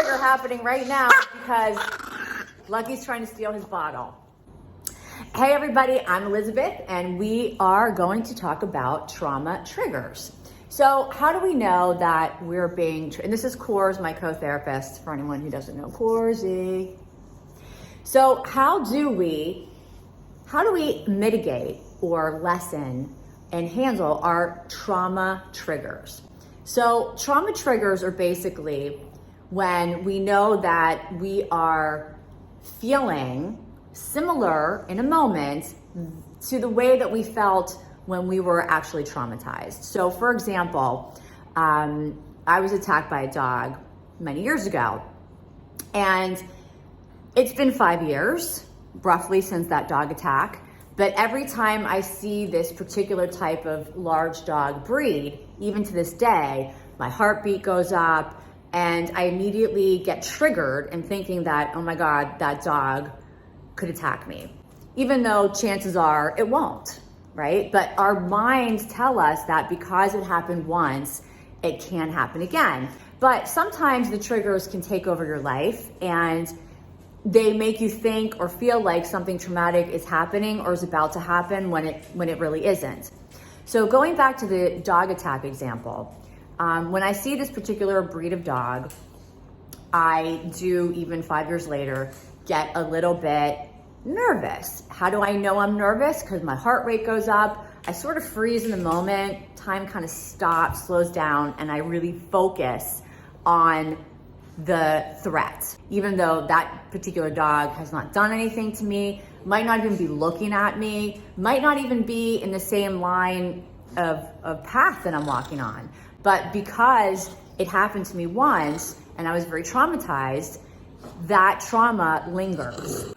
trigger happening right now because Lucky's trying to steal his bottle. Hey everybody, I'm Elizabeth and we are going to talk about trauma triggers. So how do we know that we're being, and this is Coors, my co-therapist, for anyone who doesn't know Coorsy. So how do we mitigate or lessen and handle our trauma triggers? So trauma triggers are basically when we know that we are feeling similar in a moment to the way that we felt when we were actually traumatized. So for example, I was attacked by a dog many years ago, and it's been 5 years roughly since that dog attack. But every time I see this particular type of large dog breed, even to this day, my heartbeat goes up and I immediately get triggered in thinking that, oh my God, that dog could attack me, even though chances are it won't, right? But our minds tell us that because it happened once, it can happen again. But sometimes the triggers can take over your life and they make you think or feel like something traumatic is happening or is about to happen when it really isn't. So going back to the dog attack example, when I see this particular breed of dog, I do, even 5 years later, get a little bit nervous. How do I know I'm nervous? Because my heart rate goes up. I sort of freeze in the moment. Time kind of stops, slows down, and I really focus on the threat. Even though that particular dog has not done anything to me, might not even be looking at me, might not even be in the same line of path that I'm walking on. But because it happened to me once and I was very traumatized, that trauma lingers.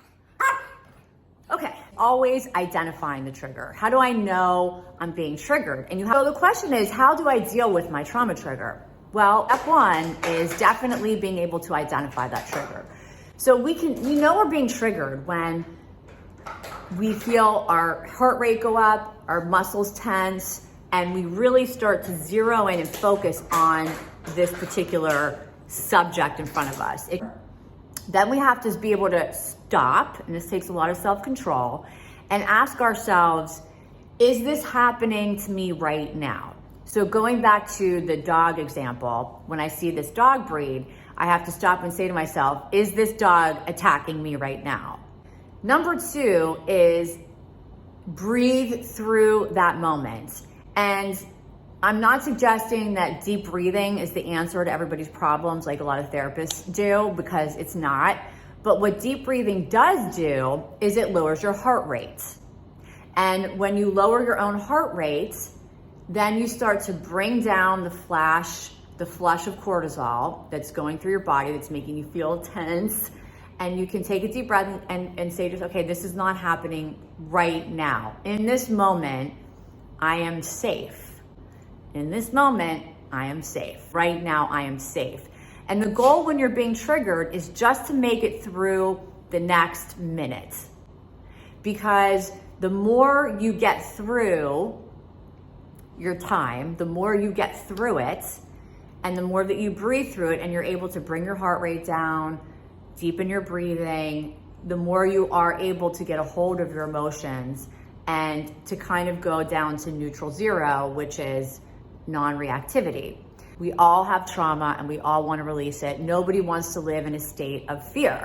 Okay, always identifying the trigger. How do I know I'm being triggered? So the question is, how do I deal with my trauma trigger? Well, step one is definitely being able to identify that trigger. So we know we're being triggered when we feel our heart rate go up, our muscles tense, and we really start to zero in and focus on this particular subject in front of us. Then we have to be able to stop, and this takes a lot of self-control, and ask ourselves, is this happening to me right now? So going back to the dog example, when I see this dog breed, I have to stop and say to myself, is this dog attacking me right now? Number two is breathe through that moment. And I'm not suggesting that deep breathing is the answer to everybody's problems like a lot of therapists do, because it's not. But what deep breathing does do is it lowers your heart rate. And when you lower your own heart rate, then you start to bring down the flush of cortisol that's going through your body, that's making you feel tense. And you can take a deep breath and say just, okay, this is not happening right now. In this moment, I am safe. In this moment, I am safe. Right now, I am safe. And the goal when you're being triggered is just to make it through the next minute. Because the more you get through your time, the more you get through it, and the more that you breathe through it and you're able to bring your heart rate down, deepen your breathing, the more you are able to get a hold of your emotions and to kind of go down to neutral zero, which is non-reactivity. We all have trauma and we all want to release it. Nobody wants to live in a state of fear.